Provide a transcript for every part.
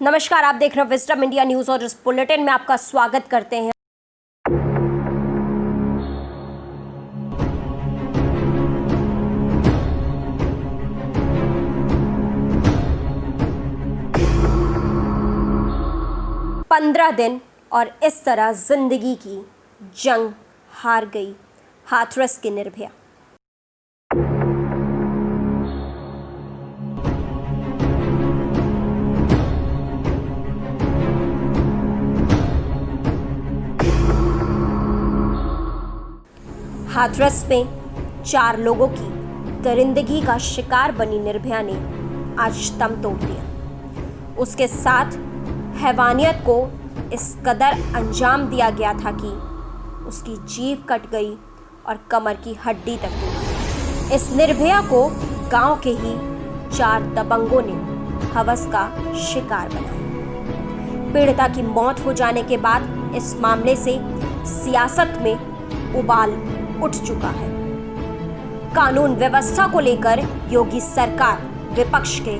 नमस्कार, आप देख रहे हैं विजडम इंडिया न्यूज और इस बुलेटिन में आपका स्वागत करते हैं। पंद्रह दिन और इस तरह जिंदगी की जंग हार गई हाथरस की निर्भया। हाथरस में 4 लोगों की दरिंदगी का शिकार बनी निर्भया ने आज दम तोड़ दिया। उसके साथ हैवानियत को इस कदर अंजाम दिया गया था कि उसकी जीभ कट गई और कमर की हड्डी तक टूटी। इस निर्भया को गांव के ही 4 दबंगों ने हवस का शिकार बनाया। पीड़िता की मौत हो जाने के बाद इस मामले से सियासत में उबाल उठ चुका है। कानून व्यवस्था को लेकर योगी सरकार विपक्ष के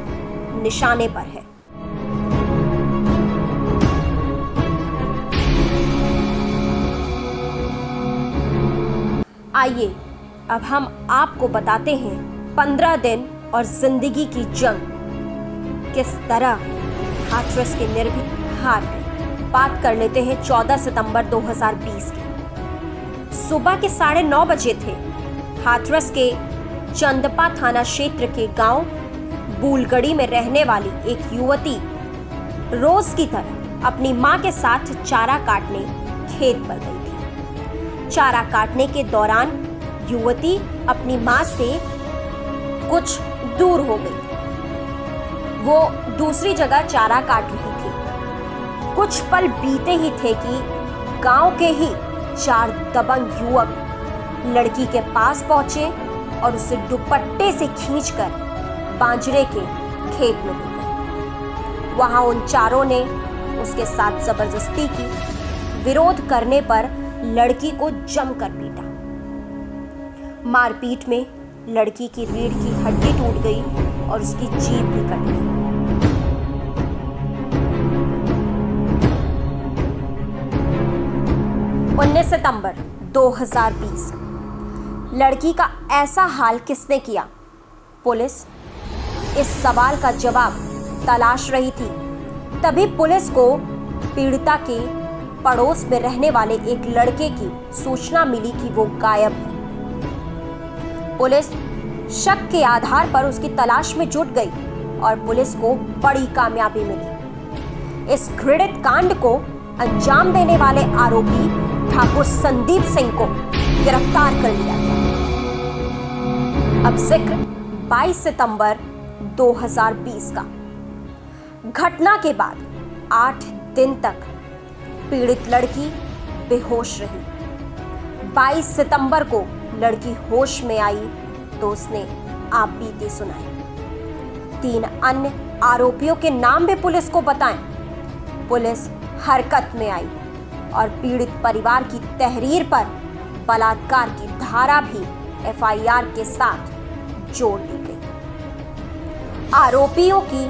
निशाने पर है। आइए अब हम आपको बताते हैं 15 दिन और जिंदगी की जंग किस तरह हाथरस के निर्भीक हार गए। बात कर लेते हैं 14 सितंबर 2020 की। सुबह के 9:30 बजे थे। हाथरस के चंदपा थाना क्षेत्र के गांव बूलगढ़ी में रहने वाली एक युवती रोज की तरह अपनी मां के साथ चारा काटने खेत पर गई थी। चारा काटने के दौरान युवती अपनी मां से कुछ दूर हो गई। वो दूसरी जगह चारा काट रही थी। कुछ पल बीते ही थे कि गांव के ही 4 दबंग युवक लड़की के पास पहुंचे और उसे दुपट्टे से खींचकर बांजरे के खेत में ले गए। वहां उन चारों ने उसके साथ जबरदस्ती की। विरोध करने पर लड़की को जमकर पीटा। मारपीट में लड़की की रीढ़ की हड्डी टूट गई और उसकी जीभ भी कट गई। सितंबर 2020 लड़की का ऐसा हाल किसने किया? पुलिस इस सवाल का जवाब तलाश रही थी। तभी पुलिस को पीड़िता के पड़ोस में रहने वाले एक लड़के की सूचना मिली कि वो गायब है। पुलिस शक के आधार पर उसकी तलाश में जुट गई और पुलिस को बड़ी कामयाबी मिली। इस घृणित कांड को अंजाम देने वाले आरोपी ठाकुर संदीप सिंह को गिरफ्तार कर लिया गया। अब जिक्र 22 सितंबर 2020 का। घटना के बाद 8 दिन तक पीड़ित लड़की बेहोश रही। 22 सितंबर को लड़की होश में आई तो उसने आप बीती सुनाई। 3 अन्य आरोपियों के नाम भी पुलिस को बताएं। पुलिस हरकत में आई और पीड़ित परिवार की तहरीर पर बलात्कार की धारा भी एफआईआर के साथ जोड़ दी गई। आरोपियों की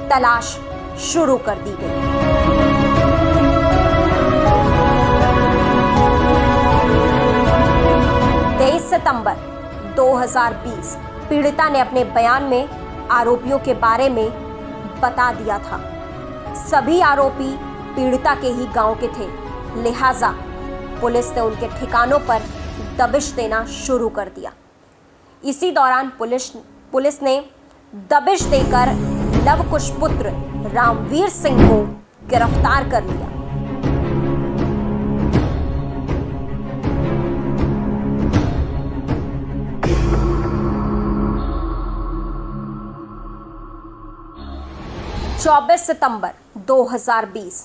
तलाश शुरू कर दी गई। सितंबर 2020 पीड़िता ने अपने बयान में आरोपियों के बारे में बता दिया था। सभी आरोपी पीड़िता के ही गांव के थे, लिहाजा पुलिस ने उनके ठिकानों पर दबिश देना शुरू कर दिया। इसी दौरान पुलिस ने दबिश देकर लवकुश पुत्र रामवीर सिंह को गिरफ्तार कर लिया। सितंबर 2020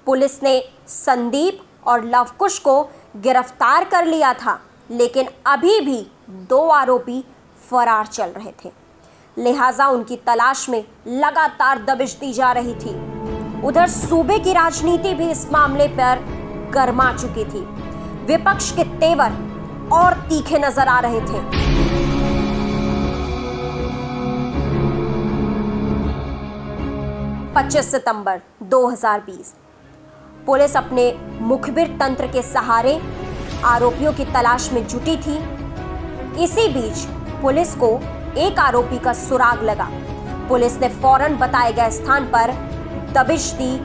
पुलिस ने संदीप और लवकुश को गिरफ्तार कर लिया था, लेकिन अभी भी 2 आरोपी फरार चल रहे थे। लिहाजा उनकी तलाश में लगातार दबिश दी जा रही थी। उधर सूबे की राजनीति भी इस मामले पर गर्मा चुकी थी। विपक्ष के तेवर और तीखे नजर आ रहे थे। 25 सितंबर 2020 पुलिस अपने मुखबिर तंत्र के सहारे आरोपियों की तलाश में जुटी थी। इसी बीच पुलिस को एक आरोपी का सुराग लगा। पुलिस ने फौरन बताए गए स्थान पर दबिश दी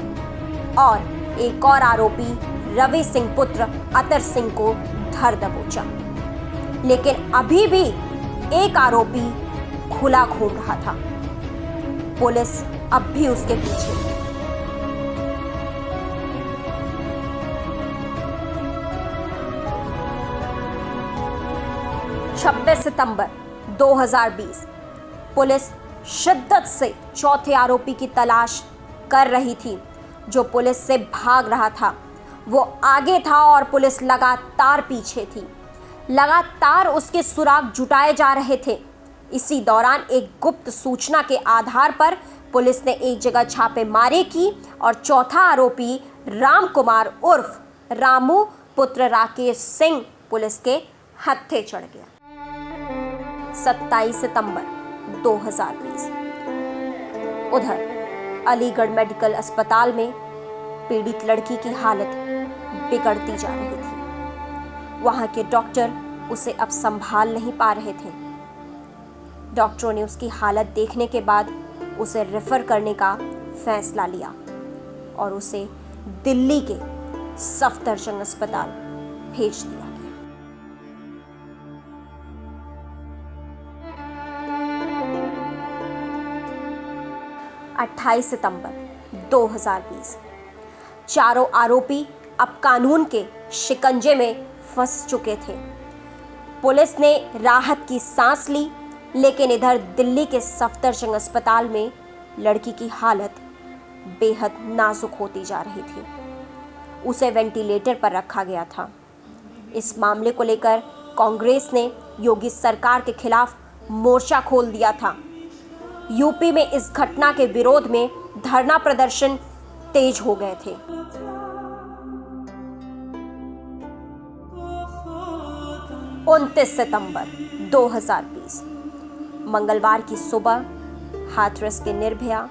और एक और आरोपी रवि सिंह पुत्र अतर सिंह को धर दबोचा। लेकिन अभी भी एक आरोपी खुला घूम रहा था। पुलिस अब भी उसके पीछे। छब्बीस सितंबर 2020 पुलिस शिद्दत से चौथे आरोपी की तलाश कर रही थी, जो पुलिस से भाग रहा था। वो आगे था और पुलिस लगातार पीछे थी। लगातार उसके सुराग जुटाए जा रहे थे। इसी दौरान एक गुप्त सूचना के आधार पर पुलिस ने एक जगह छापेमारी की और चौथा आरोपी राम कुमार उर्फ रामू पुत्र राकेश सिंह पुलिस के हत्थे चढ़ गया। 27 सितंबर 2020 उधर अलीगढ़ मेडिकल अस्पताल में पीड़ित लड़की की हालत बिगड़ती जा रही थी। वहां के डॉक्टर उसे अब संभाल नहीं पा रहे थे। डॉक्टरों ने उसकी हालत देखने के बाद उसे रेफर करने का फैसला लिया और उसे दिल्ली के सफदरजंग अस्पताल भेज दिया गया। 28 सितंबर 2020 चारों आरोपी अब कानून के शिकंजे में फंस चुके थे। पुलिस ने राहत की सांस ली, लेकिन इधर दिल्ली के सफदरजंग अस्पताल में लड़की की हालत बेहद नाजुक होती जा रही थी। उसे वेंटिलेटर पर रखा गया था। इस मामले को लेकर कांग्रेस ने योगी सरकार के खिलाफ मोर्चा खोल दिया था। यूपी में इस घटना के विरोध में धरना प्रदर्शन तेज हो गए थे। उनतीस सितंबर 2020 मंगलवार की सुबह हाथरस के निर्भया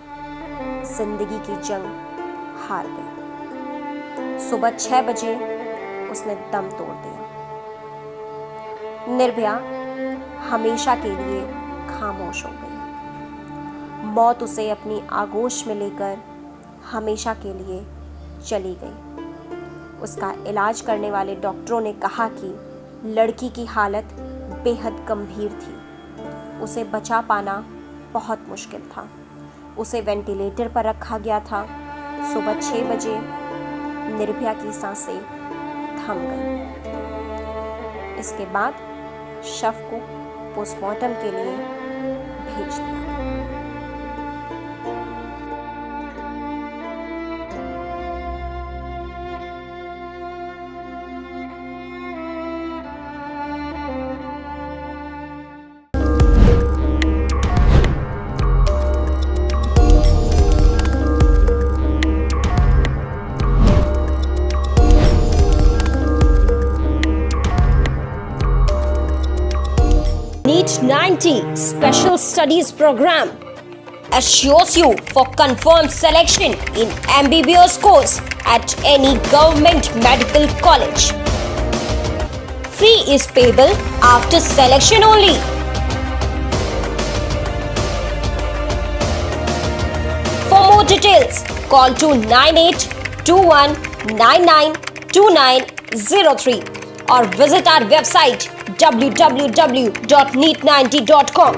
जिंदगी की जंग हार गई। सुबह 6 बजे उसने दम तोड़ दिया। निर्भया हमेशा के लिए खामोश हो गई। मौत उसे अपनी आगोश में लेकर हमेशा के लिए चली गई। उसका इलाज करने वाले डॉक्टरों ने कहा कि लड़की की हालत बेहद गंभीर थी। उसे बचा पाना बहुत मुश्किल था। उसे वेंटिलेटर पर रखा गया था। सुबह 6 बजे निर्भया की सांसें थम गईं। इसके बाद शव को पोस्टमार्टम के लिए भेज दिया। NEET 90 Special Studies Program assures you for confirmed selection in MBBS course at any government medical college. Fee is payable after selection only. For more details, call to 9821992903 or visit our website www.neet90.com.